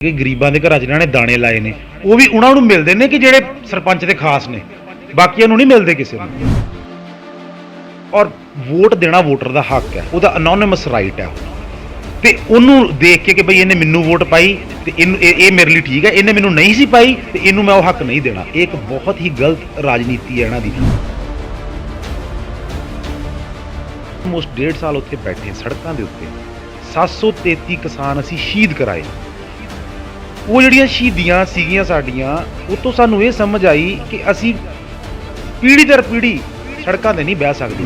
कि ਗਰੀਬਾਂ ਦੇ ਘਰਾਂ 'ਚ ਇਹਨਾਂ ਨੇ ਦਾਣੇ ਲਾਏ ਨੇ ਉਹ ਵੀ ਉਹਨਾਂ ਨੂੰ ਮਿਲਦੇ ਨੇ ਕਿ ਜਿਹੜੇ ਸਰਪੰਚ ਦੇ ਖਾਸ ਨੇ ਬਾਕੀਆਂ ਨੂੰ ਨਹੀਂ ਮਿਲਦੇ ਕਿਸੇ ਨੂੰ। ਔਰ ਵੋਟ ਦੇਣਾ ਵੋਟਰ ਦਾ ਹੱਕ ਹੈ, ਉਹਦਾ ਅਨੋਨਿਮਸ ਰਾਈਟ ਹੈ ਤੇ ਉਹਨੂੰ ਦੇਖ ਕੇ ਕਿ ਬਈ ਇਹਨੇ ਮੈਨੂੰ ਵੋਟ ਪਾਈ ਤੇ ਇਹਨੂੰ ਇਹ ਮੇਰੇ ਲਈ ਠੀਕ ਹੈ, ਇਹਨੇ ਮੈਨੂੰ ਨਹੀਂ ਸੀ ਪਾਈ ਤੇ ਇਹਨੂੰ ਮੈਂ ਉਹ ਹੱਕ ਨਹੀਂ ਦੇਣਾ। ਇਹ ਇੱਕ ਬਹੁਤ ਹੀ ਗਲਤ ਰਾਜਨੀਤੀ ਹੈ ਇਹਨਾਂ ਦੀ। ਆਲਮੋਸਟ 1.5 ਸਾਲ ਉੱਥੇ ਬੈਠੇ ਸੜਕਾਂ ਦੇ ਉੱਤੇ 733 ਕਿਸਾਨ ਅਸੀਂ ਸ਼ਹੀਦ ਕਰਾਏ। ਉਹ ਜਿਹੜੀਆਂ ਸ਼ਹੀਦੀਆਂ ਸੀਗੀਆਂ ਸਾਡੀਆਂ ਉਹ ਤੋਂ ਸਾਨੂੰ ਇਹ ਸਮਝ ਆਈ ਕਿ ਅਸੀਂ ਪੀੜ੍ਹੀ ਦਰ ਪੀੜ੍ਹੀ ਸੜਕਾਂ 'ਤੇ ਨਹੀਂ ਬਹਿ ਸਕਦੇ।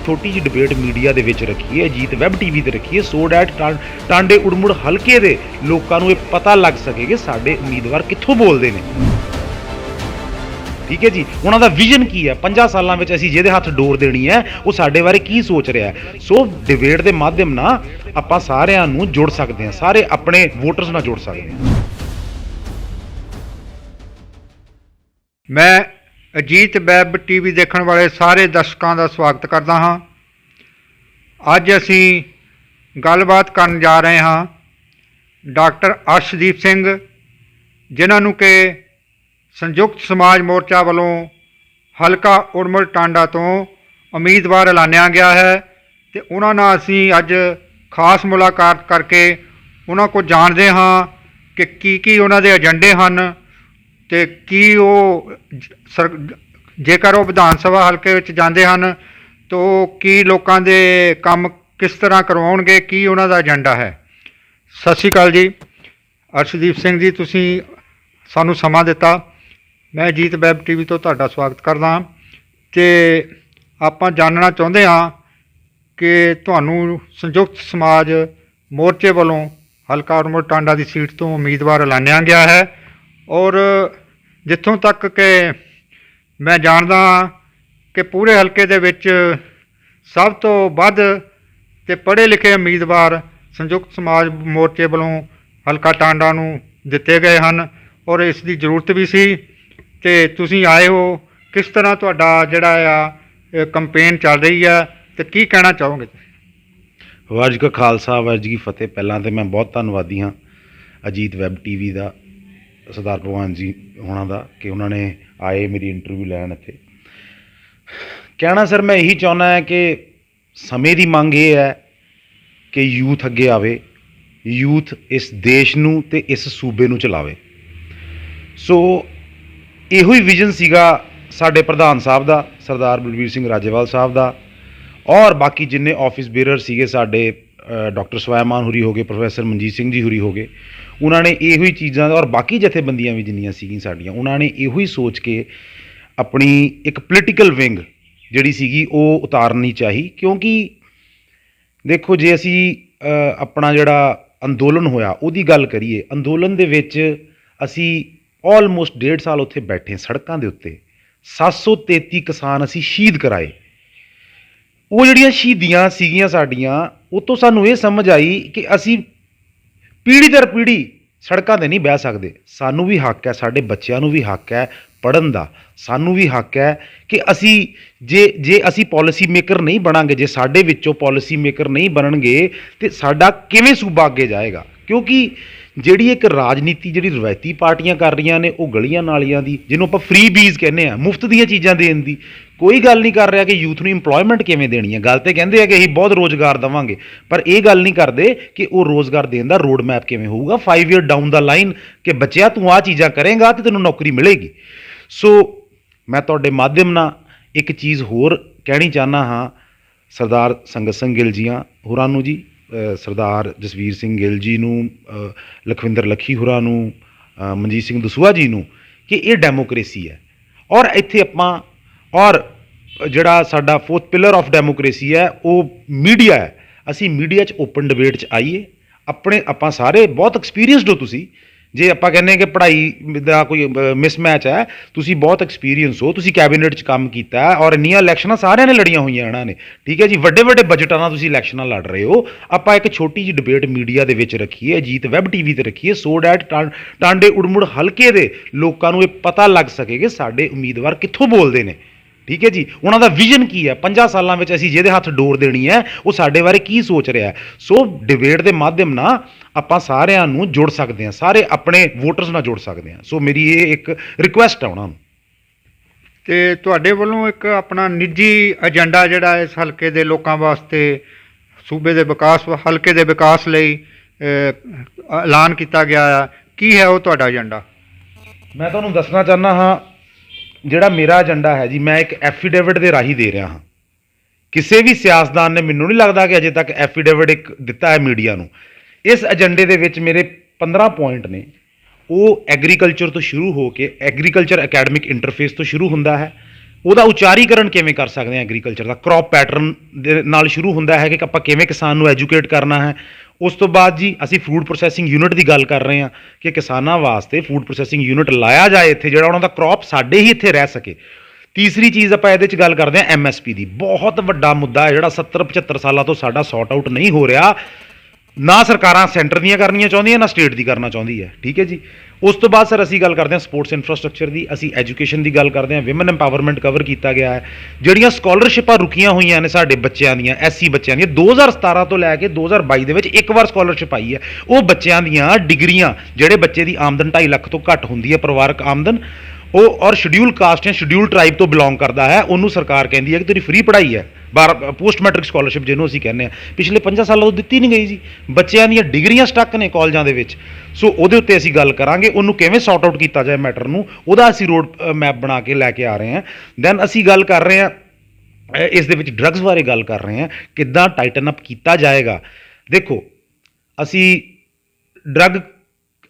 ਛੋਟੀ ਜਿਹੀ ਡਿਬੇਟ ਮੀਡੀਆ ਦੇ ਵਿੱਚ ਰੱਖੀਏ, ਅਜੀਤ ਵੈਬ ਟੀਵੀ ਤੇ ਰੱਖੀਏ, ਸੋ ਡੈਟ ਟਾਂਡੇ ਉੜਮੁੜ ਹਲਕੇ ਦੇ ਲੋਕਾਂ ਨੂੰ ਇਹ ਪਤਾ ਲੱਗ ਸਕੇ ਕਿ ਸਾਡੇ ਉਮੀਦਵਾਰ ਕਿੱਥੋਂ ਬੋਲਦੇ ਨੇ। ਠੀਕ ਹੈ ਜੀ, ਉਹਨਾਂ ਦਾ ਵਿਜ਼ਨ ਕੀ ਹੈ, 5 ਸਾਲਾਂ ਵਿੱਚ ਅਸੀਂ ਜਿਹਦੇ ਹੱਥ ਡੋਰ ਦੇਣੀ ਹੈ ਉਹ ਸਾਡੇ ਬਾਰੇ ਕੀ ਸੋਚ ਰਿਹਾ ਹੈ। ਸੋ ਡਿਬੇਟ ਦੇ ਮਾਧਿਅਮ ਨਾਲ ਆਪਾਂ ਸਾਰਿਆਂ ਨੂੰ ਜੁੜ ਸਕਦੇ ਹਾਂ, ਸਾਰੇ ਆਪਣੇ ਵੋਟਰਸ ਨਾਲ ਜੁੜ ਸਕਦੇ ਹਾਂ। ਮੈਂ ਅਜੀਤ ਵੈਬ ਟੀਵੀ ਦੇਖਣ ਵਾਲੇ ਸਾਰੇ ਦਰਸ਼ਕਾਂ ਦਾ ਸਵਾਗਤ ਕਰਦਾ ਹਾਂ। ਅੱਜ ਅਸੀਂ ਗੱਲਬਾਤ ਕਰਨ ਜਾ ਰਹੇ ਹਾਂ ਡਾਕਟਰ ਅਰਸ਼ਦੀਪ ਸਿੰਘ, ਜਿਨ੍ਹਾਂ ਨੂੰ ਕਿ ਸੰਯੁਕਤ ਸਮਾਜ ਮੋਰਚਾ ਵੱਲੋਂ ਹਲਕਾ ਉੜਮੁੜ ਟਾਂਡਾ ਤੋਂ ਉਮੀਦਵਾਰ ਐਲਾਨਿਆ ਗਿਆ ਹੈ ਤੇ ਉਹਨਾਂ ਨਾਲ ਅਸੀਂ ਅੱਜ ਖਾਸ ਮੁਲਾਕਾਤ ਕਰਕੇ ਉਹਨਾਂ ਕੋਲ ਜਾਣਦੇ ਹਾਂ ਕਿ ਕੀ ਉਹਨਾਂ ਦੇ ਏਜੰਡੇ ਹਨ ਤੇ ਕੀ ਉਹ ਜੇਕਰ ਉਹ ਵਿਧਾਨ ਸਭਾ ਹਲਕੇ ਵਿੱਚ ਜਾਂਦੇ ਹਨ ਤਾਂ ਉਹ ਕੀ ਲੋਕਾਂ ਦੇ ਕੰਮ ਕਿਸ ਤਰ੍ਹਾਂ ਕਰਵਾਉਣਗੇ, ਕੀ ਉਹਨਾਂ ਦਾ ਏਜੰਡਾ ਹੈ। ਸਤਿ ਸ਼੍ਰੀ ਅਕਾਲ ਜੀ ਅਰਸ਼ਦੀਪ ਸਿੰਘ ਜੀ, ਤੁਸੀਂ ਸਾਨੂੰ ਸਮਾਂ ਦਿੱਤਾ। ਮੈਂ ਅਜੀਤ ਵੈਬ ਟੀਵੀ ਤੋਂ ਤੁਹਾਡਾ ਸਵਾਗਤ ਕਰਦਾ ਹਾਂ ਅਤੇ ਆਪਾਂ ਜਾਣਨਾ ਚਾਹੁੰਦੇ ਹਾਂ ਕਿ ਤੁਹਾਨੂੰ ਸੰਯੁਕਤ ਸਮਾਜ ਮੋਰਚੇ ਵੱਲੋਂ ਹਲਕਾ ਉੜਮੁੜ ਟਾਂਡਾ ਦੀ ਸੀਟ ਤੋਂ ਉਮੀਦਵਾਰ ਐਲਾਨਿਆ ਗਿਆ ਹੈ ਔਰ ਜਿੱਥੋਂ ਤੱਕ ਕਿ ਮੈਂ ਜਾਣਦਾ ਹਾਂ ਕਿ ਪੂਰੇ ਹਲਕੇ ਦੇ ਵਿੱਚ ਸਭ ਤੋਂ ਵੱਧ ਅਤੇ ਪੜ੍ਹੇ ਲਿਖੇ ਉਮੀਦਵਾਰ ਸੰਯੁਕਤ ਸਮਾਜ ਮੋਰਚੇ ਵੱਲੋਂ ਹਲਕਾ ਟਾਂਡਾ ਨੂੰ ਦਿੱਤੇ ਗਏ ਹਨ ਔਰ ਇਸ ਦੀ ਜ਼ਰੂਰਤ ਵੀ ਸੀ ਅਤੇ ਤੁਸੀਂ ਆਏ ਹੋ। ਕਿਸ ਤਰ੍ਹਾਂ ਤੁਹਾਡਾ ਜਿਹੜਾ ਆ ਕੰਪੇਨ ਚੱਲ ਰਹੀ ਹੈ ਅਤੇ ਕੀ ਕਹਿਣਾ ਚਾਹੋਗੇ? ਵਾਹਿਗੁਰੂ ਜੀ ਕਾ ਖਾਲਸਾ, ਵਾਹਿਗੁਰੂ ਜੀ ਕੀ ਫਤਿਹ। ਪਹਿਲਾਂ ਤਾਂ ਮੈਂ ਬਹੁਤ ਧੰਨਵਾਦੀ ਹਾਂ ਅਜੀਤ ਵੈਬ ਟੀਵੀ ਦਾ, ਸਰਦਾਰ ਭਗਵਾਨ ਜੀ ਹੋਣਾ ਦਾ, ਕਿ ਉਹਨਾਂ ਨੇ ਆਏ ਮੇਰੀ ਇੰਟਰਵਿਊ ਲੈਣ ਇੱਥੇ। ਕਹਿਣਾ ਸਰ ਮੈਂ ਇਹੀ ਚਾਹੁੰਦਾ ਹੈ ਕਿ ਸਮੇਂ ਦੀ ਮੰਗ ਇਹ ਹੈ ਕਿ ਯੂਥ ਅੱਗੇ ਆਵੇ, ਯੂਥ ਇਸ ਦੇਸ਼ ਨੂੰ ਅਤੇ ਇਸ ਸੂਬੇ ਨੂੰ ਚਲਾਵੇ। ਸੋ ਇਹੋ ਹੀ ਵਿਜ਼ਨ ਸੀਗਾ ਸਾਡੇ ਪ੍ਰਧਾਨ ਸਾਹਿਬ ਦਾ, ਸਰਦਾਰ ਬਲਬੀਰ ਸਿੰਘ ਰਾਜੇਵਾਲ ਸਾਹਿਬ ਦਾ, ਔਰ ਬਾਕੀ ਜਿੰਨੇ ਆਫਿਸ ਬੇਰਰ ਸੀਗੇ ਸਾਡੇ, ਡਾਕਟਰ ਸਵੈਮਾਨ ਹੁਰੀ ਹੋ ਗਏ, ਪ੍ਰੋਫੈਸਰ ਮਨਜੀਤ ਸਿੰਘ ਜੀ ਹੁਰੀ ਹੋ ਗਏ, ਉਹਨਾਂ ਨੇ ਇਹੋ ਹੀ ਚੀਜ਼ਾਂ ਔਰ ਬਾਕੀ ਜਥੇਬੰਦੀਆਂ ਵੀ ਜਿੰਨੀਆਂ ਸੀਗੀਆਂ ਸਾਡੀਆਂ, ਉਹਨਾਂ ਨੇ ਇਹੋ ਹੀ ਸੋਚ ਕੇ ਆਪਣੀ ਇੱਕ ਪੋਲੀਟੀਕਲ ਵਿੰਗ ਜਿਹੜੀ ਸੀਗੀ ਉਹ ਉਤਾਰਨੀ ਚਾਹੀ। ਕਿਉਂਕਿ ਦੇਖੋ, ਜੇ ਅਸੀਂ ਆਪਣਾ ਜਿਹੜਾ ਅੰਦੋਲਨ ਹੋਇਆ ਉਹਦੀ ਗੱਲ ਕਰੀਏ, ਅੰਦੋਲਨ ਦੇ ਵਿੱਚ ਅਸੀਂ ਆਲਮੋਸਟ 1.5 ਸਾਲ ਉੱਥੇ ਬੈਠੇ ਸੜਕਾਂ ਦੇ ਉੱਤੇ 733 ਕਿਸਾਨ ਅਸੀਂ ਸ਼ਹੀਦ ਕਰਾਏ। ਉਹ ਜਿਹੜੀਆਂ ਸ਼ਹੀਦੀਆਂ ਸੀਗੀਆਂ ਸਾਡੀਆਂ ਉਹ ਤੋਂ ਸਾਨੂੰ ਇਹ ਸਮਝ ਆਈ ਕਿ ਅਸੀਂ ਪੀੜ੍ਹੀ ਦਰ ਪੀੜ੍ਹੀ ਸੜਕਾਂ 'ਤੇ ਨਹੀਂ ਬਹਿ ਸਕਦੇ। ਸਾਨੂੰ ਵੀ ਹੱਕ ਹੈ, ਸਾਡੇ ਬੱਚਿਆਂ ਨੂੰ ਵੀ ਹੱਕ ਹੈ ਪੜ੍ਹਨ ਦਾ, ਸਾਨੂੰ ਵੀ ਹੱਕ ਹੈ ਕਿ ਅਸੀਂ ਜੇ ਅਸੀਂ ਪੋਲਿਸੀ ਮੇਕਰ ਨਹੀਂ ਬਣਾਂਗੇ, ਜੇ ਸਾਡੇ ਵਿੱਚੋਂ ਪੋਲਿਸੀ ਮੇਕਰ ਨਹੀਂ ਬਣਨਗੇ ਤਾਂ ਸਾਡਾ ਕਿਵੇਂ ਸੂਬਾ ਅੱਗੇ ਜਾਏਗਾ। ਕਿਉਂਕਿ ਜਿਹੜੀ ਇੱਕ ਰਾਜਨੀਤੀ ਜਿਹੜੀ ਰਵਾਇਤੀ ਪਾਰਟੀਆਂ ਕਰ ਰਹੀਆਂ ਨੇ ਉਹ ਗਲੀਆਂ ਨਾਲੀਆਂ ਦੀ, ਜਿਹਨੂੰ ਆਪਾਂ ਫ੍ਰੀ ਬੀਜ਼ ਕਹਿੰਦੇ ਹਾਂ, ਮੁਫਤ ਦੀਆਂ ਚੀਜ਼ਾਂ ਦੇਣ ਦੀ ਕੋਈ ਗੱਲ ਨਹੀਂ ਕਰ ਰਿਹਾ ਕਿ ਯੂਥ ਨੂੰ ਇੰਪਲੋਇਮੈਂਟ ਕਿਵੇਂ ਦੇਣੀ ਹੈ। ਗੱਲ ਤੇ ਕਹਿੰਦੇ ਆ ਕਿ ਅਸੀਂ ਬਹੁਤ ਰੋਜ਼ਗਾਰ ਦੇਵਾਂਗੇ, ਪਰ ਇਹ ਗੱਲ ਨਹੀਂ ਕਰਦੇ ਕਿ ਉਹ ਰੋਜ਼ਗਾਰ ਦੇਣ ਦਾ ਰੋਡ ਮੈਪ ਕਿਵੇਂ ਹੋਊਗਾ 5 ਈਅਰ ਡਾਊਨ ਦਾ ਲਾਈਨ, ਕਿ ਬੱਚਿਆ ਤੂੰ ਆਹ ਚੀਜ਼ਾਂ ਕਰੇਂਗਾ ਤੇ ਤੈਨੂੰ ਨੌਕਰੀ ਮਿਲੇਗੀ। ਸੋ ਮੈਂ ਤੁਹਾਡੇ ਮਾਧਿਅਮ ਨਾਲ ਇੱਕ ਚੀਜ਼ ਹੋਰ ਕਹਿਣੀ ਚਾਹੁੰਦਾ ਹਾਂ ਸਰਦਾਰ ਸੰਗਤ ਸਿੰਘ ਗਿੱਲ ਜੀਆਂ ਹੋਰਾਂ ਨੂੰ ਜੀ, ਸਰਦਾਰ ਜਸਵੀਰ ਸਿੰਘ ਗਿੱਲ ਜੀ ਨੂੰ, ਲਖਵਿੰਦਰ ਲੱਖੀ ਹੋਰਾਂ ਨੂੰ, ਮਨਜੀਤ ਸਿੰਘ ਦਸੂਹਾ ਜੀ ਨੂੰ, ਕਿ ਇਹ ਡੈਮੋਕ੍ਰੇਸੀ ਹੈ ਔਰ ਇੱਥੇ ਆਪਾਂ, ਔਰ ਜਿਹੜਾ ਸਾਡਾ 4th ਪਿਲਰ ਆਫ ਡੈਮੋਕ੍ਰੇਸੀ ਹੈ ਉਹ ਮੀਡੀਆ ਹੈ। ਅਸੀਂ ਮੀਡੀਆ 'ਚ ਓਪਨ ਡਿਬੇਟ 'ਚ ਆਈਏ। ਆਪਾਂ ਸਾਰੇ ਬਹੁਤ ਐਕਸਪੀਰੀਅੰਸਡ ਹੋ ਤੁਸੀਂ। ਜੇ ਆਪਾਂ ਕਹਿੰਦੇ ਕਿ ਪੜ੍ਹਾਈ ਦਾ ਕੋਈ ਮਿਸਮੈਚ ਹੈ, ਤੁਸੀਂ ਬਹੁਤ ਐਕਸਪੀਰੀਅੰਸ ਹੋ, ਤੁਸੀਂ ਕੈਬਨਿਟ 'ਚ ਕੰਮ ਕੀਤਾ ਔਰ ਇੰਨੀਆਂ ਇਲੈਕਸ਼ਨਾਂ ਸਾਰਿਆਂ ਨੇ ਲੜੀਆਂ ਹੋਈਆਂ ਇਹਨਾਂ ਨੇ, ਠੀਕ ਹੈ ਜੀ, ਵੱਡੇ ਵੱਡੇ ਬਜਟਾਂ ਨਾਲ ਤੁਸੀਂ ਇਲੈਕਸ਼ਨਾਂ ਲੜ ਰਹੇ ਹੋ। ਆਪਾਂ ਇੱਕ ਛੋਟੀ ਜਿਹੀ ਡਿਬੇਟ ਮੀਡੀਆ ਦੇ ਵਿੱਚ ਰੱਖੀਏ, ਅਜੀਤ ਵੈਬ ਟੀਵੀ 'ਤੇ ਰੱਖੀਏ, ਸੋ ਡੈਟ ਟਾਂਡੇ ਉੜਮੁੜ ਹਲਕੇ ਦੇ ਲੋਕਾਂ ਨੂੰ ਇਹ ਪਤਾ ਲੱਗ ਸਕੇ ਕਿ ਸਾਡੇ ਉਮੀਦਵਾਰ ਕਿੱਥੋਂ ਬੋਲਦੇ ਨੇ। ਠੀਕ ਹੈ ਜੀ। ਉਹਨਾਂ ਦਾ ਵਿਜ਼ਨ ਕੀ ਹੈ, 5 ਸਾਲਾਂ ਵਿੱਚ ਅਸੀਂ ਜਿਹਦੇ ਹੱਥ ਡੋਰ ਦੇਣੀ ਹੈ ਉਹ ਸਾਡੇ ਬਾਰੇ ਕੀ ਸੋਚ ਰਿਹਾ ਹੈ। ਸੋ ਡਿਬੇਟ ਦੇ ਮਾਧਿਅਮ ਨਾਲ ਆਪਾਂ ਸਾਰਿਆਂ ਨੂੰ ਜੁੜ ਸਕਦੇ ਹਾਂ, ਸਾਰੇ ਆਪਣੇ ਵੋਟਰਸ ਨਾਲ ਜੁੜ ਸਕਦੇ ਹਾਂ। ਸੋ ਮੇਰੀ ਇਹ ਇੱਕ ਰਿਕੁਐਸਟ ਹੈ ਉਹਨਾਂ ਨੂੰ। ਤੇ ਤੁਹਾਡੇ ਵੱਲੋਂ ਇੱਕ ਆਪਣਾ ਨਿੱਜੀ ਏਜੰਡਾ ਜਿਹੜਾ ਇਸ ਹਲਕੇ ਦੇ ਲੋਕਾਂ ਵਾਸਤੇ, ਸੂਬੇ ਦੇ ਵਿਕਾਸ, ਹਲਕੇ ਦੇ ਵਿਕਾਸ ਲਈ ਐਲਾਨ ਕੀਤਾ ਗਿਆ ਆ, ਕੀ ਹੈ ਉਹ ਤੁਹਾਡਾ ਏਜੰਡਾ? ਮੈਂ ਤੁਹਾਨੂੰ ਦੱਸਣਾ ਚਾਹੁੰਦਾ ਹਾਂ, ਜਿਹੜਾ ਮੇਰਾ ਏਜੰਡਾ ਹੈ ਜੀ, ਮੈਂ ਇੱਕ ਐਫੀਡੇਵਿਟ ਦੇ ਰਾਹੀਂ ਦੇ ਰਿਹਾ ਹਾਂ। ਕਿਸੇ ਵੀ ਸਿਆਸਤਦਾਨ ਨੇ, ਮੈਨੂੰ ਨਹੀਂ ਲੱਗਦਾ ਕਿ ਅਜੇ ਤੱਕ ਐਫੀਡੇਵਿਟ ਇੱਕ ਦਿੱਤਾ ਹੈ ਮੀਡੀਆ ਨੂੰ। ਇਸ ਏਜੰਡੇ ਦੇ ਵਿੱਚ ਮੇਰੇ 15 ਪੁਆਇੰਟ ਨੇ। ਉਹ ਐਗਰੀਕਲਚਰ ਤੋਂ ਸ਼ੁਰੂ ਹੋ ਕੇ ਐਗਰੀਕਲਚਰ ਅਕੈਡਮਿਕ ਇੰਟਰਫੇਸ ਤੋਂ ਸ਼ੁਰੂ ਹੁੰਦਾ ਹੈ। ਉਹਦਾ ਉਚਾਰੀਕਰਨ ਕਿਵੇਂ ਕਰ ਸਕਦੇ ਹਾਂ ਐਗਰੀਕਲਚਰ ਦਾ, ਕ੍ਰੌਪ ਪੈਟਰਨ ਦੇ ਨਾਲ ਸ਼ੁਰੂ ਹੁੰਦਾ ਹੈ ਕਿ ਆਪਾਂ ਕਿਵੇਂ ਕਿਸਾਨ ਨੂੰ ਐਜੂਕੇਟ ਕਰਨਾ ਹੈ। ਉਸ ਤੋਂ ਬਾਅਦ ਜੀ ਅਸੀਂ ਫੂਡ ਪ੍ਰੋਸੈਸਿੰਗ ਯੂਨਿਟ ਦੀ ਗੱਲ ਕਰ ਰਹੇ ਹਾਂ ਕਿ ਕਿਸਾਨਾਂ ਵਾਸਤੇ ਫੂਡ ਪ੍ਰੋਸੈਸਿੰਗ ਯੂਨਿਟ ਲਾਇਆ ਜਾਏ ਇੱਥੇ, ਜਿਹੜਾ ਉਹਨਾਂ ਦਾ ਕ੍ਰੌਪ ਸਾਡੇ ਹੀ ਇੱਥੇ ਰਹਿ ਸਕੇ। ਤੀਸਰੀ ਚੀਜ਼ ਆਪਾਂ ਇਹਦੇ 'ਚ ਗੱਲ ਕਰਦੇ ਹਾਂ ਐਮਐਸਪੀ ਦੀ। ਬਹੁਤ ਵੱਡਾ ਮੁੱਦਾ ਹੈ ਜਿਹੜਾ 70-75 ਸਾਲਾਂ ਤੋਂ ਸਾਡਾ ਸੌਟ ਆਊਟ ਨਹੀਂ ਹੋ ਰਿਹਾ। ਨਾ ਸਰਕਾਰਾਂ ਸੈਂਟਰ ਦੀਆਂ ਕਰਨੀਆਂ ਚਾਹੁੰਦੀਆਂ, ਨਾ ਸਟੇਟ ਦੀ ਕਰਨਾ ਚਾਹੁੰਦੀ ਹੈ, ਠੀਕ ਹੈ ਜੀ। ਉਸ ਤੋਂ ਬਾਅਦ ਸਰ ਅਸੀਂ ਗੱਲ ਕਰਦੇ ਹਾਂ ਸਪੋਰਟਸ ਇਨਫਰਾਸਟ੍ਰਕਚਰ ਦੀ, ਅਸੀਂ ਐਜੂਕੇਸ਼ਨ ਦੀ ਗੱਲ ਕਰਦੇ ਹਾਂ, ਵਿਮਨ ਐਮਪਾਵਰਮੈਂਟ ਕਵਰ ਕੀਤਾ ਗਿਆ ਹੈ। ਜਿਹੜੀਆਂ ਸਕਾਲਰਸ਼ਿਪਾਂ ਰੁਕੀਆਂ ਹੋਈਆਂ ਨੇ ਸਾਡੇ ਬੱਚਿਆਂ ਦੀਆਂ, ਐਸਸੀ ਬੱਚਿਆਂ ਦੀਆਂ, 2017 ਤੋਂ ਲੈ ਕੇ 2022 ਦੇ ਵਿੱਚ ਇੱਕ ਵਾਰ ਸਕਾਲਰਸ਼ਿਪ ਆਈ ਹੈ। ਉਹ ਬੱਚਿਆਂ ਦੀਆਂ ਡਿਗਰੀਆਂ, ਜਿਹੜੇ ਬੱਚੇ ਦੀ ਆਮਦਨ 2.5 ਲੱਖ ਤੋਂ ਘੱਟ ਹੁੰਦੀ ਹੈ ਪਰਿਵਾਰਕ ਆਮਦਨ, ਉਹ ਔਰ ਸ਼ਡਿਊਲ ਕਾਸਟ ਜਾਂ ਸ਼ਡਿਊਲ ਟਰਾਈਬ ਤੋਂ ਬਿਲੋਂਗ ਕਰਦਾ ਹੈ, ਉਹਨੂੰ ਸਰਕਾਰ ਕਹਿੰਦੀ ਹੈ ਕਿ ਤੇਰੀ ਫ੍ਰੀ ਪੜ੍ਹਾਈ ਹੈ। ਪੋਸਟ ਮੈਟ੍ਰਿਕ ਸਕਾਲਰਸ਼ਿਪ ਜਿਹਨੂੰ ਅਸੀਂ ਕਹਿੰਦੇ ਹਾਂ, ਪਿਛਲੇ 5 ਸਾਲਾਂ ਤੋਂ ਦਿੱਤੀ ਨਹੀਂ ਗਈ ਜੀ। ਬੱਚਿਆਂ ਦੀਆਂ ਡਿਗਰੀਆਂ ਸਟੱਕ ਨੇ ਕਾਲਜਾਂ ਦੇ ਵਿੱਚ। ਸੋ ਉਹਦੇ ਉੱਤੇ ਅਸੀਂ ਗੱਲ ਕਰਾਂਗੇ, ਉਹਨੂੰ ਕਿਵੇਂ ਸੌਟ ਆਊਟ ਕੀਤਾ ਜਾਏ ਮੈਟਰ ਨੂੰ, ਉਹਦਾ ਅਸੀਂ ਰੋਡ ਮੈਪ ਬਣਾ ਕੇ ਲੈ ਕੇ ਆ ਰਹੇ ਹਾਂ। ਦੈਨ ਅਸੀਂ ਗੱਲ ਕਰ ਰਹੇ ਹਾਂ ਇਸ ਦੇ ਵਿੱਚ ਡਰੱਗਸ ਬਾਰੇ ਗੱਲ ਕਰ ਰਹੇ ਹਾਂ, ਕਿੱਦਾਂ ਟਾਈਟਨ ਅਪ ਕੀਤਾ ਜਾਏਗਾ। ਦੇਖੋ ਅਸੀਂ ਡਰੱਗ,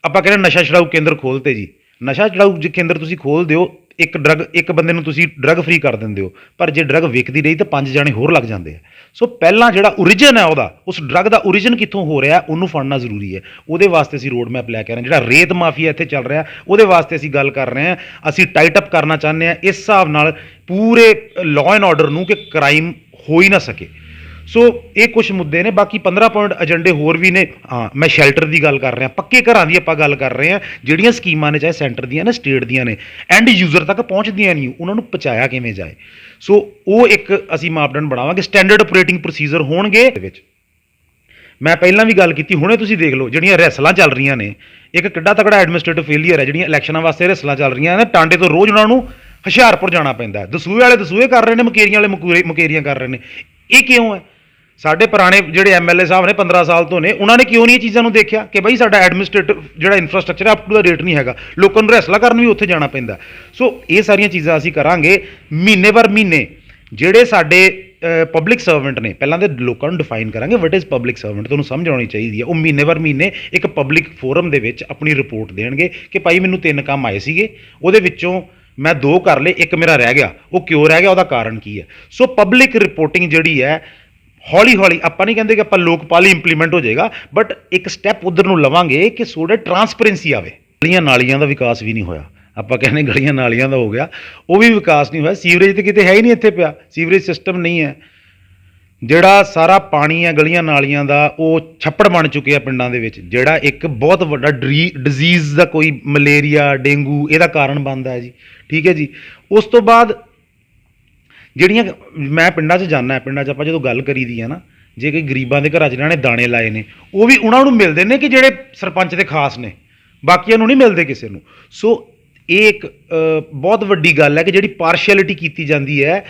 ਆਪਾਂ ਕਹਿੰਦੇ ਨਸ਼ਾ ਛੁਡਾਊ ਕੇਂਦਰ ਖੋਲ੍ਹਤੇ ਜੀ। ਨਸ਼ਾ ਛੁਡਾਊ ਕੇਂਦਰ ਤੁਸੀਂ ਖੋਲ੍ਹ ਦਿਓ, ਇੱਕ ਬੰਦੇ ਨੂੰ ਤੁਸੀਂ ਡਰੱਗ ਫ੍ਰੀ ਕਰ ਦਿੰਦੇ ਹੋ, ਪਰ ਜੇ ਡਰੱਗ ਵਿਕਦੀ ਰਹੀ ਤਾਂ 5 ਜਾਣੇ ਹੋਰ ਲੱਗ ਜਾਂਦੇ ਆ। ਸੋ ਪਹਿਲਾਂ ਜਿਹੜਾ ਓਰੀਜਨ ਹੈ ਉਹਦਾ, ਉਸ ਡਰੱਗ ਦਾ ਓਰੀਜਨ ਕਿੱਥੋਂ ਹੋ ਰਿਹਾ, ਉਹਨੂੰ ਫੜਨਾ ਜ਼ਰੂਰੀ ਹੈ। ਉਹਦੇ ਵਾਸਤੇ ਅਸੀਂ ਰੋਡ ਮੈਪ ਲੈ ਕੇ ਆ ਰਹੇ ਹਾਂ। ਜਿਹੜਾ ਰੇਤ ਮਾਫੀਆ ਇੱਥੇ ਚੱਲ ਰਿਹਾ, ਉਹਦੇ ਵਾਸਤੇ ਅਸੀਂ ਗੱਲ ਕਰ ਰਹੇ ਹਾਂ। ਅਸੀਂ ਟਾਈਟ ਅਪ ਕਰਨਾ ਚਾਹੁੰਦੇ ਹਾਂ ਇਸ ਹਿਸਾਬ ਨਾਲ ਪੂਰੇ ਲਾਅ ਐਂਡ ਆਰਡਰ ਨੂੰ ਕਿ ਕ੍ਰਾਈਮ ਹੋ ਹੀ ਨਾ ਸਕੇ। ਸੋ ਇਹ ਕੁਝ ਮੁੱਦੇ ਨੇ। ਬਾਕੀ 15 ਪੁਆਇੰਟ ਏਜੰਡੇ ਹੋਰ ਵੀ ਨੇ। ਹਾਂ, ਮੈਂ ਸ਼ੈਲਟਰ ਦੀ ਗੱਲ ਕਰ ਰਿਹਾ, ਪੱਕੇ ਘਰਾਂ ਦੀ ਆਪਾਂ ਗੱਲ ਕਰ ਰਹੇ ਹਾਂ। ਜਿਹੜੀਆਂ ਸਕੀਮਾਂ ਨੇ, ਚਾਹੇ ਸੈਂਟਰ ਦੀਆਂ ਨੇ, ਸਟੇਟ ਦੀਆਂ ਨੇ, ਐਂਡ ਯੂਜ਼ਰ ਤੱਕ ਪਹੁੰਚਦੀਆਂ ਨਹੀਂ, ਉਹਨਾਂ ਨੂੰ ਪਹੁੰਚਾਇਆ ਕਿਵੇਂ ਜਾਏ। ਸੋ ਉਹ ਇੱਕ ਅਸੀਂ ਮਾਪਦੰਡ ਬਣਾਵਾਂਗੇ। ਸਟੈਂਡਰਡ ਆਪਰੇਟਿੰਗ ਪ੍ਰੋਸੀਜਰ ਹੋਣਗੇ ਦੇ ਵਿੱਚ। ਮੈਂ ਪਹਿਲਾਂ ਵੀ ਗੱਲ ਕੀਤੀ, ਹੁਣੇ ਤੁਸੀਂ ਦੇਖ ਲਓ ਜਿਹੜੀਆਂ ਰੈਸਲਾਂ ਚੱਲ ਰਹੀਆਂ ਨੇ, ਇੱਕ ਕਿੱਡਾ ਤਕੜਾ ਐਡਮਿਨਿਸਟ੍ਰੇਟਿਵ ਫੇਲੀਅਰ ਹੈ। ਜਿਹੜੀਆਂ ਇਲੈਕਸ਼ਨਾਂ ਵਾਸਤੇ ਰੈਸਲਾਂ ਚੱਲ ਰਹੀਆਂ ਨੇ, ਟਾਂਡੇ ਤੋਂ ਰੋਜ਼ ਉਹਨਾਂ ਨੂੰ ਹੁਸ਼ਿਆਰਪੁਰ ਜਾਣਾ ਪੈਂਦਾ ਹੈ। ਦਸੂਹੇ ਵਾਲੇ ਦਸੂਹੇ ਕਰ ਰਹੇ ਨੇ, ਮੁਕੇਰੀਆਂ ਵਾਲੇ ਮੁਕੇਰੀਆਂ ਕਰ ਰਹੇ ਨੇ। ਇਹ ਕਿਉਂ ਹੈ? ਸਾਡੇ ਪੁਰਾਣੇ ਜਿਹੜੇ ਐਮਐਲਏ ਸਾਹਿਬ ਨੇ 15 ਸਾਲ ਤੋਂ ਨੇ, ਉਹਨਾਂ ਨੇ ਕਿਉਂ ਨਹੀਂ ਇਹ ਚੀਜ਼ਾਂ ਨੂੰ ਦੇਖਿਆ ਕਿ ਬਈ ਸਾਡਾ ਐਡਮਿਨਿਸਟ੍ਰੇਟਿਵ ਜਿਹੜਾ ਇਨਫਰਾਸਟ੍ਰਕਚਰ ਹੈ ਅਪ ਟੂ ਦਾ ਰੇਟ ਨਹੀਂ ਹੈਗਾ, ਲੋਕਾਂ ਨੂੰ ਰੈਸਲਾ ਕਰਨ ਵੀ ਉੱਥੇ ਜਾਣਾ ਪੈਂਦਾ। ਸੋ ਇਹ ਸਾਰੀਆਂ ਚੀਜ਼ਾਂ ਅਸੀਂ ਕਰਾਂਗੇ ਮਹੀਨੇ ਬਰ ਮਹੀਨੇ। ਜਿਹੜੇ ਸਾਡੇ ਪਬਲਿਕ ਸਰਵੈਂਟ ਨੇ, ਪਹਿਲਾਂ ਦੇ ਲੋਕਾਂ ਨੂੰ ਡਿਫਾਈਨ ਕਰਾਂਗੇ ਵਟ ਇਜ਼ ਪਬਲਿਕ ਸਰਵੈਂਟ, ਤੁਹਾਨੂੰ ਸਮਝ ਆਉਣੀ ਚਾਹੀਦੀ ਹੈ। ਉਹ ਮਹੀਨੇ ਬਰ ਮਹੀਨੇ ਇੱਕ ਪਬਲਿਕ ਫੋਰਮ ਦੇ ਵਿੱਚ ਆਪਣੀ ਰਿਪੋਰਟ ਦੇਣਗੇ ਕਿ ਭਾਈ ਮੈਨੂੰ 3 ਕੰਮ ਆਏ ਸੀਗੇ, ਉਹਦੇ ਵਿੱਚੋਂ ਮੈਂ 2 ਕਰ ਲਏ, ਇੱਕ ਮੇਰਾ ਰਹਿ ਗਿਆ। ਉਹ ਕਿਉਂ ਰਹਿ ਗਿਆ, ਉਹਦਾ ਕਾਰਨ ਕੀ ਹੈ। ਸੋ ਪਬਲਿਕ ਰਿਪੋਰਟਿੰਗ ਜਿਹੜੀ ਹੈ, ਹੌਲੀ ਹੌਲੀ, ਆਪਾਂ ਨਹੀਂ ਕਹਿੰਦੇ ਕਿ ਆਪਾਂ ਲੋਕਪਾਲ ਹੀ ਇੰਪਲੀਮੈਂਟ ਹੋ ਜਾਏਗਾ, ਬਟ ਇੱਕ ਸਟੈਪ ਉਧਰ ਨੂੰ ਲਵਾਂਗੇ ਕਿ ਸੋਡੇ ਟਰਾਂਸਪੇਰੈਂਸੀ ਆਵੇ। ਗਲੀਆਂ ਨਾਲੀਆਂ ਦਾ ਵਿਕਾਸ ਵੀ ਨਹੀਂ ਹੋਇਆ। ਆਪਾਂ ਕਹਿੰਦੇ ਗਲੀਆਂ ਨਾਲੀਆਂ ਦਾ ਹੋ ਗਿਆ, ਉਹ ਵੀ ਵਿਕਾਸ ਨਹੀਂ ਹੋਇਆ। ਸੀਵਰੇਜ ਤੇ ਕਿਤੇ ਹੈ ਹੀ ਨਹੀਂ ਇੱਥੇ ਪਿਆ, ਸੀਵਰੇਜ ਸਿਸਟਮ ਨਹੀਂ ਹੈ। ਜਿਹੜਾ ਸਾਰਾ ਪਾਣੀ ਹੈ ਗਲੀਆਂ ਨਾਲੀਆਂ ਦਾ, ਉਹ ਛੱਪੜ ਬਣ ਚੁੱਕੇ ਆ ਪਿੰਡਾਂ ਦੇ ਵਿੱਚ, ਜਿਹੜਾ ਇੱਕ ਬਹੁਤ ਵੱਡਾ ਡਿਜ਼ੀਜ਼ ਦਾ, ਕੋਈ ਮਲੇਰੀਆ, ਡੇਂਗੂ, ਇਹਦਾ ਕਾਰਨ ਬਣਦਾ ਹੈ ਜੀ। ਠੀਕ ਹੈ ਜੀ। ਉਸ ਤੋਂ ਬਾਅਦ ਜਿਹੜੀਆਂ ਮੈਂ ਪਿੰਡਾਂ 'ਚ ਜਾਂਦਾ, ਪਿੰਡਾਂ 'ਚ ਆਪਾਂ ਜਦੋਂ ਗੱਲ ਕਰੀਦੀ ਹੈ ਨਾ, ਜੇ ਕੋਈ ਗਰੀਬਾਂ ਦੇ ਘਰਾਂ 'ਚ ਇਹਨਾਂ ਨੇ ਦਾਣੇ ਲਾਏ ਨੇ, ਉਹ ਵੀ ਉਹਨਾਂ ਨੂੰ ਮਿਲਦੇ ਨੇ ਕਿ ਜਿਹੜੇ ਸਰਪੰਚ ਦੇ ਖਾਸ ਨੇ, ਬਾਕੀਆਂ ਨੂੰ ਨਹੀਂ ਮਿਲਦੇ ਕਿਸੇ ਨੂੰ। ਸੋ ਇਹ ਇੱਕ ਬਹੁਤ ਵੱਡੀ ਗੱਲ ਹੈ ਕਿ ਜਿਹੜੀ ਪਾਰਸ਼ੈਲਿਟੀ ਕੀਤੀ ਜਾਂਦੀ ਹੈ।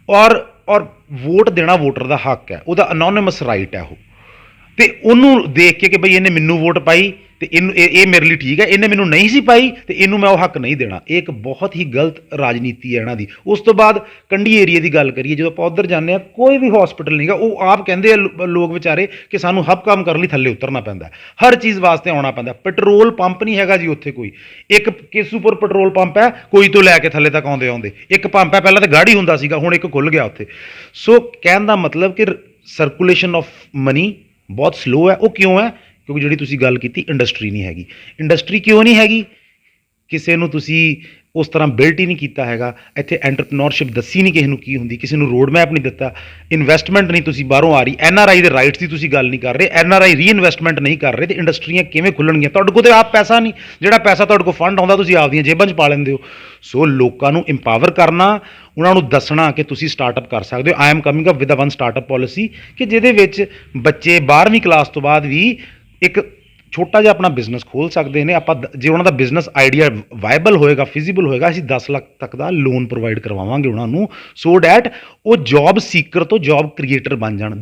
ਔਰ ਵੋਟ ਦੇਣਾ ਵੋਟਰ ਦਾ ਹੱਕ ਹੈ, ਉਹਦਾ ਅਨੋਨਿਮਸ ਰਾਈਟ ਹੈ ਉਹ। ਤੇ ਉਹਨੂੰ ਦੇਖ ਕੇ ਕਿ ਬਈ ਇਹਨੇ ਮੈਨੂੰ ਵੋਟ ਪਾਈ ਤੇ ਇਹਨੂੰ ਇਹ ਮੇਰੇ ਲਈ ਠੀਕ ਹੈ, ਇਹਨੇ ਮੈਨੂੰ ਨਹੀਂ ਸੀ ਪਾਈ ਤੇ ਇਹਨੂੰ ਮੈਂ ਉਹ ਹੱਕ ਨਹੀਂ ਦੇਣਾ। ਇਹ ਇੱਕ ਬਹੁਤ ਹੀ ਗਲਤ ਰਾਜਨੀਤੀ ਹੈ ਇਹਨਾਂ ਦੀ। ਉਸ ਤੋਂ ਬਾਅਦ ਕੰਢੀ ਏਰੀਏ ਦੀ ਗੱਲ ਕਰੀਏ, ਜਦੋਂ ਆਪਾਂ ਉੱਧਰ ਜਾਂਦੇ ਹਾਂ, ਕੋਈ ਵੀ ਹਸਪੀਟਲ ਨਹੀਂਗਾ। ਉਹ ਆਪ ਕਹਿੰਦੇ ਆ ਲੋਕ ਵਿਚਾਰੇ ਕਿ ਸਾਨੂੰ ਹੱਬ ਕੰਮ ਕਰਨ ਲਈ ਥੱਲੇ ਉਤਰਨਾ ਪੈਂਦਾ, ਹਰ ਚੀਜ਼ ਵਾਸਤੇ ਆਉਣਾ ਪੈਂਦਾ। ਪੈਟਰੋਲ ਪੰਪ ਨਹੀਂ ਹੈਗਾ ਜੀ ਉੱਥੇ ਕੋਈ। ਇੱਕ ਕੇਸੂਪੁਰ ਪੈਟਰੋਲ ਪੰਪ ਹੈ, ਕੋਈ ਤੋਂ ਲੈ ਕੇ ਥੱਲੇ ਤੱਕ ਆਉਂਦੇ ਇੱਕ ਪੰਪ ਹੈ। ਪਹਿਲਾਂ ਤਾਂ ਗਾੜੀ ਹੁੰਦਾ ਸੀਗਾ, ਹੁਣ ਇੱਕ ਖੁੱਲ ਗਿਆ ਉੱਥੇ। ਸੋ ਕਹਿਣ ਦਾ ਮਤਲਬ ਕਿ ਸਰਕੂਲੇਸ਼ਨ ਆਫ ਮਨੀ ਬਹੁਤ ਸਲੋ ਹੈ। ਉਹ ਕਿਉਂ ਹੈ? ਕਿਉਂਕਿ ਜਿਹੜੀ ਤੁਸੀਂ ਗੱਲ ਕੀਤੀ, ਇੰਡਸਟਰੀ ਨਹੀਂ ਹੈਗੀ। ਇੰਡਸਟਰੀ ਕਿਉਂ ਨਹੀਂ ਹੈਗੀ? ਕਿਸੇ ਨੂੰ ਤੁਸੀਂ ਉਸ ਤਰ੍ਹਾਂ ਬਿਲਟ ਹੀ ਨਹੀਂ ਕੀਤਾ ਹੈਗਾ। ਇੱਥੇ ਐਂਟਰਪ੍ਰੇਨਿਓਰਸ਼ਿਪ ਦੱਸੀ ਨਹੀਂ ਕਿਸੇ ਨੂੰ ਕੀ ਹੁੰਦੀ, ਕਿਸੇ ਨੂੰ ਰੋਡ ਮੈਪ ਨਹੀਂ ਦਿੱਤਾ, ਇਨਵੈਸਟਮੈਂਟ ਨਹੀਂ ਤੁਸੀਂ ਬਾਹਰੋਂ ਆ ਰਹੀ, NRI ਦੇ ਰਾਈਟਸ ਦੀ ਤੁਸੀਂ ਗੱਲ ਨਹੀਂ ਕਰ ਰਹੇ, NRI ਰੀਇਨਵੈਸਟਮੈਂਟ ਨਹੀਂ ਕਰ ਰਹੇ, ਤੇ ਇੰਡਸਟਰੀਆਂ ਕਿਵੇਂ ਖੁੱਲਣਗੀਆਂ? ਤੁਹਾਡੇ ਕੋਲ ਤੇ ਆਪ ਪੈਸਾ ਨਹੀਂ, ਜਿਹੜਾ ਪੈਸਾ ਤੁਹਾਡੇ ਕੋਲ ਫੰਡ ਆਉਂਦਾ ਤੁਸੀਂ ਆਪਦੀਆਂ ਜੇਬਾਂ 'ਚ ਪਾ ਲੈਂਦੇ ਹੋ। ਸੋ ਲੋਕਾਂ ਨੂੰ ਇੰਪਾਵਰ ਕਰਨਾ, ਉਹਨਾਂ ਨੂੰ ਦੱਸਣਾ ਕਿ ਤੁਸੀਂ ਸਟਾਰਟਅਪ ਕਰ ਸਕਦੇ ਹੋ। I am coming up with a one startup policy ਕਿ ਜਿਹਦੇ ਵਿੱਚ ਬੱਚੇ 12ਵੀਂ ਕਲਾਸ ਤੋਂ ਬਾਅਦ ਵੀ ਇੱਕ ਛੋਟਾ ਜਿਹਾ ਆਪਣਾ ਬਿਜ਼ਨਸ ਖੋਲ੍ਹ ਸਕਦੇ ਨੇ। ਆਪਾਂ ਜੇ ਉਹਨਾਂ ਦਾ ਬਿਜ਼ਨਸ ਆਈਡੀਆ ਵਾਇਬਲ ਹੋਏਗਾ, ਫਿਜ਼ੀਬਲ ਹੋਏਗਾ, ਅਸੀਂ 10 ਲੱਖ ਤੱਕ ਦਾ ਲੋਨ ਪ੍ਰੋਵਾਈਡ ਕਰਵਾਵਾਂਗੇ ਉਹਨਾਂ ਨੂੰ, ਸੋ ਡੈਟ ਉਹ ਜੌਬ ਸੀਕਰ ਤੋਂ ਜੌਬ ਕ੍ਰੀਏਟਰ ਬਣ ਜਾਣ।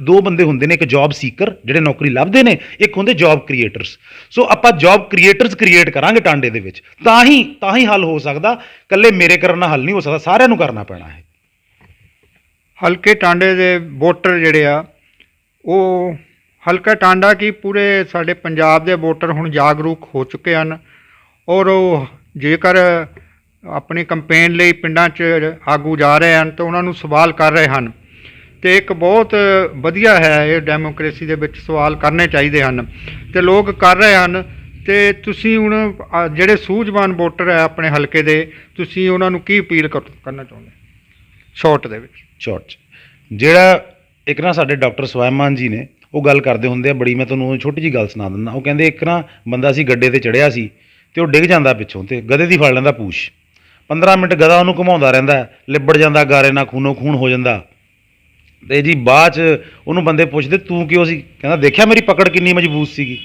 ਦੋ ਬੰਦੇ ਹੁੰਦੇ ਨੇ, ਇੱਕ ਜੌਬ ਸੀਕਰ ਜਿਹੜੇ ਨੌਕਰੀ ਲੱਭਦੇ ਨੇ, ਇੱਕ ਹੁੰਦੇ ਜੌਬ ਕ੍ਰੀਏਟਰਸ। ਸੋ ਆਪਾਂ ਜੌਬ ਕ੍ਰੀਏਟਰਸ ਕ੍ਰੀਏਟ ਕਰਾਂਗੇ ਟਾਂਡੇ ਦੇ ਵਿੱਚ, ਤਾਂ ਹੀ ਹੱਲ ਹੋ ਸਕਦਾ। ਇਕੱਲੇ ਮੇਰੇ ਕਰਨ ਨਾਲ ਹੱਲ ਨਹੀਂ ਹੋ ਸਕਦਾ, ਸਾਰਿਆਂ ਨੂੰ ਕਰਨਾ ਪੈਣਾ ਹੈ। ਹਲਕੇ ਟਾਂਡੇ ਦੇ ਵੋਟਰ ਜਿਹੜੇ ਆ, ਉਹ ਹਲਕਾ ਟਾਂਡਾ ਕੀ ਪੂਰੇ ਸਾਡੇ ਪੰਜਾਬ ਦੇ ਵੋਟਰ ਹੁਣ ਜਾਗਰੂਕ ਹੋ ਚੁੱਕੇ ਹਨ, ਔਰ ਉਹ ਜੇਕਰ ਆਪਣੀ ਕੰਪੇਨ ਲਈ ਪਿੰਡਾਂ 'ਚ ਆਗੂ ਜਾ ਰਹੇ ਹਨ ਤਾਂ ਉਹਨਾਂ ਨੂੰ ਸਵਾਲ ਕਰ ਰਹੇ ਹਨ। ਅਤੇ ਇੱਕ ਬਹੁਤ ਵਧੀਆ ਹੈ, ਇਹ ਡੈਮੋਕ੍ਰੇਸੀ ਦੇ ਵਿੱਚ ਸਵਾਲ ਕਰਨੇ ਚਾਹੀਦੇ ਹਨ ਅਤੇ ਲੋਕ ਕਰ ਰਹੇ ਹਨ। ਅਤੇ ਤੁਸੀਂ ਹੁਣ ਜਿਹੜੇ ਸੂਝਵਾਨ ਵੋਟਰ ਹੈ ਆਪਣੇ ਹਲਕੇ ਦੇ, ਤੁਸੀਂ ਉਹਨਾਂ ਨੂੰ ਕੀ ਅਪੀਲ ਕਰਨਾ ਚਾਹੁੰਦੇ ਸ਼ਾਰਟ ਦੇ ਵਿੱਚ? ਸ਼ਾਰਟ ਜਿਹੜਾ ਇੱਕ ਨਾ ਸਾਡੇ ਡਾਕਟਰ ਸਵੈਮਾਨ ਜੀ ਨੇ ਉਹ ਗੱਲ ਕਰਦੇ ਹੁੰਦੇ ਆ ਬੜੀ, ਮੈਂ ਤੁਹਾਨੂੰ ਛੋਟੀ ਜਿਹੀ ਗੱਲ ਸੁਣਾ ਦਿੰਦਾ। ਉਹ ਕਹਿੰਦੇ ਇੱਕ ਨਾ ਬੰਦਾ ਸੀ ਗੱਡੇ ਤੇ ਚੜ੍ਹਿਆ ਸੀ ਅਤੇ ਉਹ ਡਿੱਗ ਜਾਂਦਾ ਪਿੱਛੋਂ, ਅਤੇ ਗਧੇ ਦੀ ਫੜ ਲੈਂਦਾ ਪੂਛ। 15 ਮਿੰਟ ਗਧਾ ਉਹਨੂੰ ਘੁਮਾਉਂਦਾ ਰਹਿੰਦਾ, ਲਿਬੜ ਜਾਂਦਾ, ਗਾਰੇ ਨਾਲ ਖੂਨੋ ਖੂਨ ਹੋ ਜਾਂਦਾ। ਅਤੇ ਜੀ ਬਾਅਦ 'ਚ ਉਹਨੂੰ ਬੰਦੇ ਪੁੱਛਦੇ ਤੂੰ ਕਿਉਂ ਸੀ? ਕਹਿੰਦਾ ਦੇਖਿਆ ਮੇਰੀ ਪਕੜ ਕਿੰਨੀ ਮਜ਼ਬੂਤ ਸੀਗੀ।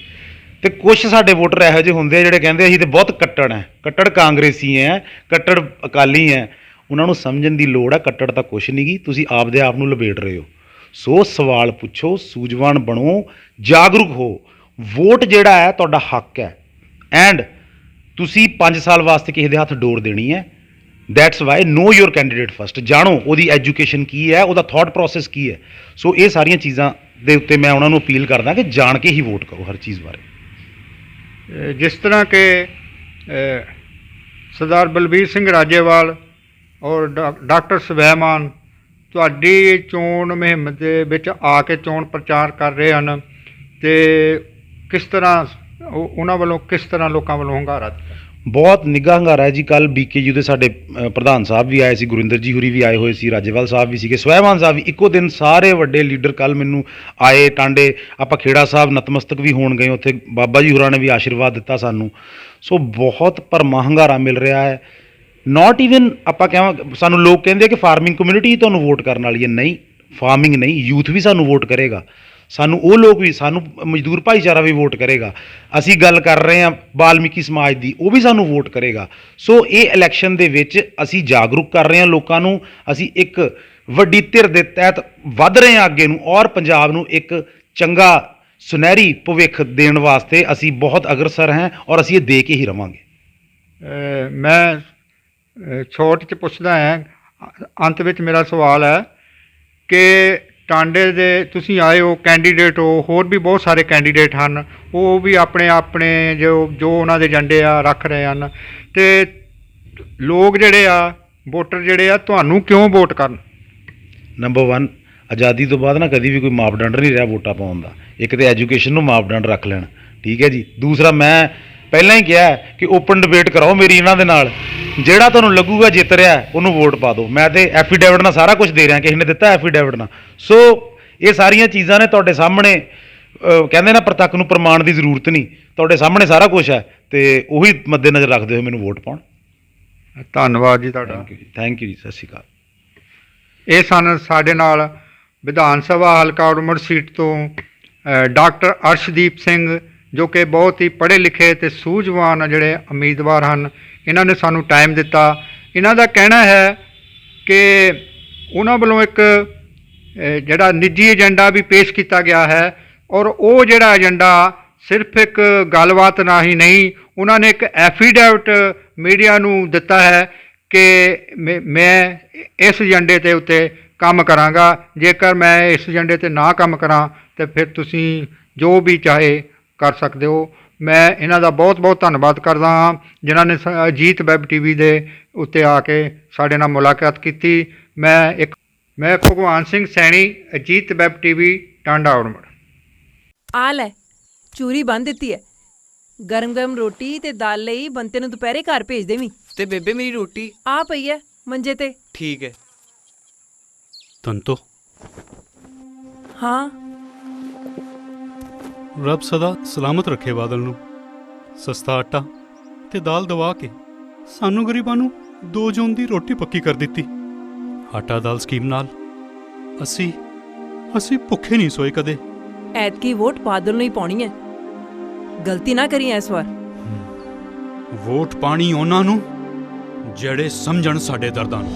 ਅਤੇ ਕੁਛ ਸਾਡੇ ਵੋਟਰ ਇਹੋ ਜਿਹੇ ਹੁੰਦੇ ਆ ਜਿਹੜੇ ਕਹਿੰਦੇ ਅਸੀਂ ਤਾਂ ਬਹੁਤ ਕੱਟੜ ਹੈ, ਕੱਟੜ ਕਾਂਗਰਸੀ ਹੈ, ਕੱਟੜ ਅਕਾਲੀ ਹੈ। ਉਹਨਾਂ ਨੂੰ ਸਮਝਣ ਦੀ ਲੋੜ ਹੈ, ਕੱਟੜ ਤਾਂ ਕੁਛ ਨਹੀਂ ਗੀ, ਤੁਸੀਂ ਆਪਦੇ ਆਪ ਨੂੰ ਲਪੇਟ ਰਹੇ ਹੋ। ਸੋ ਸਵਾਲ ਪੁੱਛੋ, ਸੂਝਵਾਨ ਬਣੋ, ਜਾਗਰੂਕ ਹੋ। ਵੋਟ ਜਿਹੜਾ ਹੈ ਤੁਹਾਡਾ ਹੱਕ ਹੈ, ਐਂਡ ਤੁਸੀਂ 5 ਸਾਲ ਵਾਸਤੇ ਕਿਸੇ ਦੇ ਹੱਥ ਡੋਰ ਦੇਣੀ ਹੈ। That's why know your candidate first. ਜਾਣੋ ਉਹਦੀ ਐਜੂਕੇਸ਼ਨ ਕੀ ਹੈ, ਉਹਦਾ ਥਾਟ ਪ੍ਰੋਸੈਸ ਕੀ ਹੈ। ਸੋ ਇਹ ਸਾਰੀਆਂ ਚੀਜ਼ਾਂ ਦੇ ਉੱਤੇ ਮੈਂ ਉਹਨਾਂ ਨੂੰ ਅਪੀਲ ਕਰਦਾ ਕਿ ਜਾਣ ਕੇ ਹੀ ਵੋਟ ਕਰੋ ਹਰ ਚੀਜ਼ ਬਾਰੇ। ਜਿਸ ਤਰ੍ਹਾਂ ਕਿ ਸਰਦਾਰ ਬਲਬੀਰ ਸਿੰਘ ਰਾਜੇਵਾਲ ਔਰ ਡਾਕਟਰ ਸਵੈਮਾਨ ਤੁਹਾਡੀ ਚੋਣ ਮੁਹਿੰਮ ਦੇ ਵਿੱਚ ਆ ਕੇ ਚੋਣ ਪ੍ਰਚਾਰ ਕਰ ਰਹੇ ਹਨ, ਅਤੇ ਕਿਸ ਤਰ੍ਹਾਂ ਉਹਨਾਂ ਵੱਲੋਂ ਕਿਸ ਤਰ੍ਹਾਂ ਲੋਕਾਂ ਵੱਲੋਂ ਹੁੰਗਾਰਾ ਦਿੱਤਾ? ਬਹੁਤ ਨਿੱਘਾ ਹੁੰਗਾਰਾ ਹੈ ਜੀ। ਕੱਲ੍ਹ BKU ਦੇ ਸਾਡੇ ਪ੍ਰਧਾਨ ਸਾਹਿਬ ਵੀ ਆਏ ਸੀ, ਗੁਰਿੰਦਰ ਜੀ ਹੁਰੀ ਵੀ ਆਏ ਹੋਏ ਸੀ, ਰਾਜੇਵਾਲ ਸਾਹਿਬ ਵੀ ਸੀਗੇ, ਸਵੈਮਾਨ ਸਾਹਿਬ ਵੀ। ਇੱਕੋ ਦਿਨ ਸਾਰੇ ਵੱਡੇ ਲੀਡਰ ਕੱਲ੍ਹ ਮੈਨੂੰ ਆਏ ਟਾਂਡੇ। ਆਪਾਂ ਖੇੜਾ ਸਾਹਿਬ ਨਤਮਸਤਕ ਵੀ ਹੋਣ ਗਏ, ਉੱਥੇ ਬਾਬਾ ਜੀ ਹੋਰਾਂ ਨੇ ਵੀ ਆਸ਼ੀਰਵਾਦ ਦਿੱਤਾ ਸਾਨੂੰ। ਸੋ ਬਹੁਤ ਭਰਮਾ ਹੁੰਗਾਰਾ ਮਿਲ ਰਿਹਾ ਹੈ। ਨਾਟ ਈਵਨ ਆਪਾਂ ਕਹਾਂ, ਸਾਨੂੰ ਲੋਕ ਕਹਿੰਦੇ ਕਿ ਫਾਰਮਿੰਗ ਕਮਿਊਨਿਟੀ ਤੁਹਾਨੂੰ ਵੋਟ ਕਰਨ ਵਾਲੀ ਹੈ। ਨਹੀਂ, ਫਾਰਮਿੰਗ ਨਹੀਂ, ਯੂਥ ਵੀ ਸਾਨੂੰ ਵੋਟ ਕਰੇਗਾ। ਸਾਨੂੰ ਉਹ ਲੋਕ ਵੀ, ਸਾਨੂੰ ਮਜ਼ਦੂਰ ਭਾਈਚਾਰਾ ਵੀ ਵੋਟ ਕਰੇਗਾ। ਅਸੀਂ ਗੱਲ ਕਰ ਰਹੇ ਹਾਂ ਵਾਲਮੀਕੀ ਸਮਾਜ ਦੀ, ਉਹ ਵੀ ਸਾਨੂੰ ਵੋਟ ਕਰੇਗਾ। ਸੋ ਇਹ ਇਲੈਕਸ਼ਨ ਦੇ ਵਿੱਚ ਅਸੀਂ ਜਾਗਰੂਕ ਕਰ ਰਹੇ ਹਾਂ ਲੋਕਾਂ ਨੂੰ। ਅਸੀਂ ਇੱਕ ਵੱਡੀ ਧਿਰ ਦੇ ਤਹਿਤ ਵੱਧ ਰਹੇ ਹਾਂ ਅੱਗੇ ਨੂੰ, ਔਰ ਪੰਜਾਬ ਨੂੰ ਇੱਕ ਚੰਗਾ ਸੁਨਹਿਰੀ ਭਵਿੱਖ ਦੇਣ ਵਾਸਤੇ ਅਸੀਂ ਬਹੁਤ ਅਗਰਸਰ ਹਾਂ, ਔਰ ਅਸੀਂ ਇਹ ਦੇ ਕੇ ਹੀ ਰਵਾਂਗੇ। ਮੈਂ ਛੋਟ 'ਚ ਪੁੱਛਦਾ ਹਾਂ, ਅੰਤ ਵਿੱਚ ਮੇਰਾ ਸਵਾਲ ਹੈ ਕਿ ਟਾਂਡੇ ਦੇ ਤੁਸੀਂ ਆਏ ਹੋ, ਕੈਂਡੀਡੇਟ ਹੋ, ਹੋਰ ਵੀ ਬਹੁਤ ਸਾਰੇ ਕੈਂਡੀਡੇਟ ਹਨ, ਉਹ ਵੀ ਆਪਣੇ ਆਪਣੇ ਜੋ ਉਹਨਾਂ ਦੇ ਏਜੰਡੇ ਆ ਰੱਖ ਰਹੇ ਹਨ, ਅਤੇ ਲੋਕ ਜਿਹੜੇ ਆ, ਵੋਟਰ ਜਿਹੜੇ ਆ, ਤੁਹਾਨੂੰ ਕਿਉਂ ਵੋਟ ਕਰਨ? ਨੰਬਰ 1, ਆਜ਼ਾਦੀ ਤੋਂ ਬਾਅਦ ਨਾ ਕਦੀ ਵੀ ਕੋਈ ਮਾਪਦੰਡ ਨਹੀਂ ਰਿਹਾ ਵੋਟਾਂ ਪਾਉਣ ਦਾ। ਇੱਕ ਤਾਂ ਐਜੂਕੇਸ਼ਨ ਨੂੰ ਮਾਪਦੰਡ ਰੱਖ ਲੈਣ, ਠੀਕ ਹੈ ਜੀ। ਦੂਸਰਾ, ਮੈਂ ਪਹਿਲਾਂ ਹੀ ਕਿਹਾ ਕਿ ਓਪਨ ਡਿਬੇਟ ਕਰਾਓ ਮੇਰੀ ਇਹਨਾਂ ਦੇ ਨਾਲ, ਜਿਹੜਾ ਤੁਹਾਨੂੰ ਲੱਗੂਗਾ ਜਿੱਤ ਰਿਹਾ ਉਹਨੂੰ ਵੋਟ ਪਾ ਦਿਓ। ਮੈਂ ਤੇ ਐਫੀਡੇਵਿਟ ਨਾਲ ਸਾਰਾ ਕੁਝ ਦੇ ਰਿਹਾ, ਕਿਸੇ ਨੇ ਦਿੱਤਾ ਐਫੀਡੇਵਿਟ ਨਾਲ। ਸੋ ਇਹ ਸਾਰੀਆਂ ਚੀਜ਼ਾਂ ਨੇ ਤੁਹਾਡੇ ਸਾਹਮਣੇ, ਕਹਿੰਦੇ ਨਾ ਪ੍ਰਤੱਖ ਨੂੰ ਪ੍ਰਮਾਣ ਦੀ ਜ਼ਰੂਰਤ ਨਹੀਂ, ਤੁਹਾਡੇ ਸਾਹਮਣੇ ਸਾਰਾ ਕੁਝ ਹੈ, ਅਤੇ ਉਹੀ ਮੱਦੇ ਨਜ਼ਰ ਰੱਖਦੇ ਹੋਏ ਮੈਨੂੰ ਵੋਟ ਪਾਉਣ। ਧੰਨਵਾਦ ਜੀ ਤੁਹਾਡਾ। ਥੈਂਕ ਯੂ ਜੀ, ਸਤਿ ਸ਼੍ਰੀ ਅਕਾਲ। ਇਹ ਸਨ ਸਾਡੇ ਨਾਲ ਵਿਧਾਨ ਸਭਾ ਹਲਕਾ ਉੜਮੜ ਸੀਟ ਤੋਂ ਡਾਕਟਰ ਅਰਸ਼ਦੀਪ ਸਿੰਘ, ਜੋ ਕਿ ਬਹੁਤ ਹੀ ਪੜ੍ਹੇ ਲਿਖੇ ਅਤੇ ਸੂਝਵਾਨ ਜਿਹੜੇ ਉਮੀਦਵਾਰ ਹਨ। ਇਹਨਾਂ ਨੇ ਸਾਨੂੰ ਟਾਈਮ ਦਿੱਤਾ। ਇਹਨਾਂ ਦਾ ਕਹਿਣਾ ਹੈ ਕਿ ਉਹਨਾਂ ਵੱਲੋਂ ਇੱਕ ਜਿਹੜਾ ਨਿੱਜੀ ਏਜੰਡਾ ਵੀ ਪੇਸ਼ ਕੀਤਾ ਗਿਆ ਹੈ, ਔਰ ਉਹ ਜਿਹੜਾ ਏਜੰਡਾ ਸਿਰਫ ਇੱਕ ਗੱਲਬਾਤ ਨਾਲ ਹੀ ਨਹੀਂ, ਉਹਨਾਂ ਨੇ ਇੱਕ ਐਫੀਡੇਵਿਟ ਮੀਡੀਆ ਨੂੰ ਦਿੱਤਾ ਹੈ ਕਿ ਮੈਂ ਇਸ ਏਜੰਡੇ ਦੇ ਉੱਤੇ ਕੰਮ ਕਰਾਂਗਾ। ਜੇਕਰ ਮੈਂ ਇਸ ਏਜੰਡੇ 'ਤੇ ਨਾ ਕੰਮ ਕਰਾਂ ਤਾਂ ਫਿਰ ਤੁਸੀਂ ਜੋ ਵੀ ਚਾਹੇ ਕਰ ਸਕਦੇ ਹੋ। ਮੈਂ ਇਹਨਾਂ ਦਾ ਬਹੁਤ ਬਹੁਤ ਧੰਨਵਾਦ ਕਰਦਾ ਹਾਂ ਜਿਨ੍ਹਾਂ ਨੇ ਅਜੀਤ ਵੈਬ TV ਦੇ ਉੱਤੇ ਆ ਕੇ ਸਾਡੇ ਨਾਲ ਮੁਲਾਕਾਤ ਕੀਤੀ। ਮੈਂ ਭਗਵਾਨ ਸਿੰਘ ਸੈਣੀ, ਅਜੀਤ ਵੈਬ TV, ਟਾਂਡਾ ਉੜਮੜ। ਆ ਲੈ, ਚੂਰੀ ਬੰਨ੍ਹ ਦਿੱਤੀ ਹੈ। ਗਰਮ ਗਰਮ ਰੋਟੀ ਤੇ ਦਾਲ ਲਈ ਬੰਤੇ ਨੂੰ ਦੁਪਹਿਰੇ ਘਰ ਭੇਜ ਦੇਵੀਂ। ਤੇ ਬੇਬੇ ਮੇਰੀ ਰੋਟੀ ਆ ਪਈ ਐ ਮੰਜੇ ਤੇ। ਠੀਕ ਹੈ। ਤੰਤੋ, ਹਾਂ ਰੱਬ ਸਦਾ ਸਲਾਮਤ ਰੱਖੇ ਬਾਦਲ ਨੂੰ। ਸਸਤਾ ਆਟਾ ਤੇ ਦਾਲ ਦਵਾ ਕੇ ਸਾਨੂੰ ਗਰੀਬਾਂ ਨੂੰ 2 ਜੂਨ ਦੀ ਰੋਟੀ ਪੱਕੀ ਕਰ ਦਿੱਤੀ। ਆਟਾ ਦਾਲ ਸਕੀਮ ਨਾਲ ਅਸੀਂ ਭੁੱਖੇ ਨਹੀਂ ਸੋਏ ਕਦੇ। ਐਤਕੀ ਵੋਟ ਬਾਦਲ ਨੂੰ ਹੀ ਪਾਉਣੀ ਐ, ਗਲਤੀ ਨਾ ਕਰੀ ਇਸ ਵਾਰ। ਵੋਟ ਪਾਣੀ ਉਹਨਾਂ ਨੂੰ ਜਿਹੜੇ ਸਮਝਣ ਸਾਡੇ ਦਰਦਾਂ ਨੂੰ।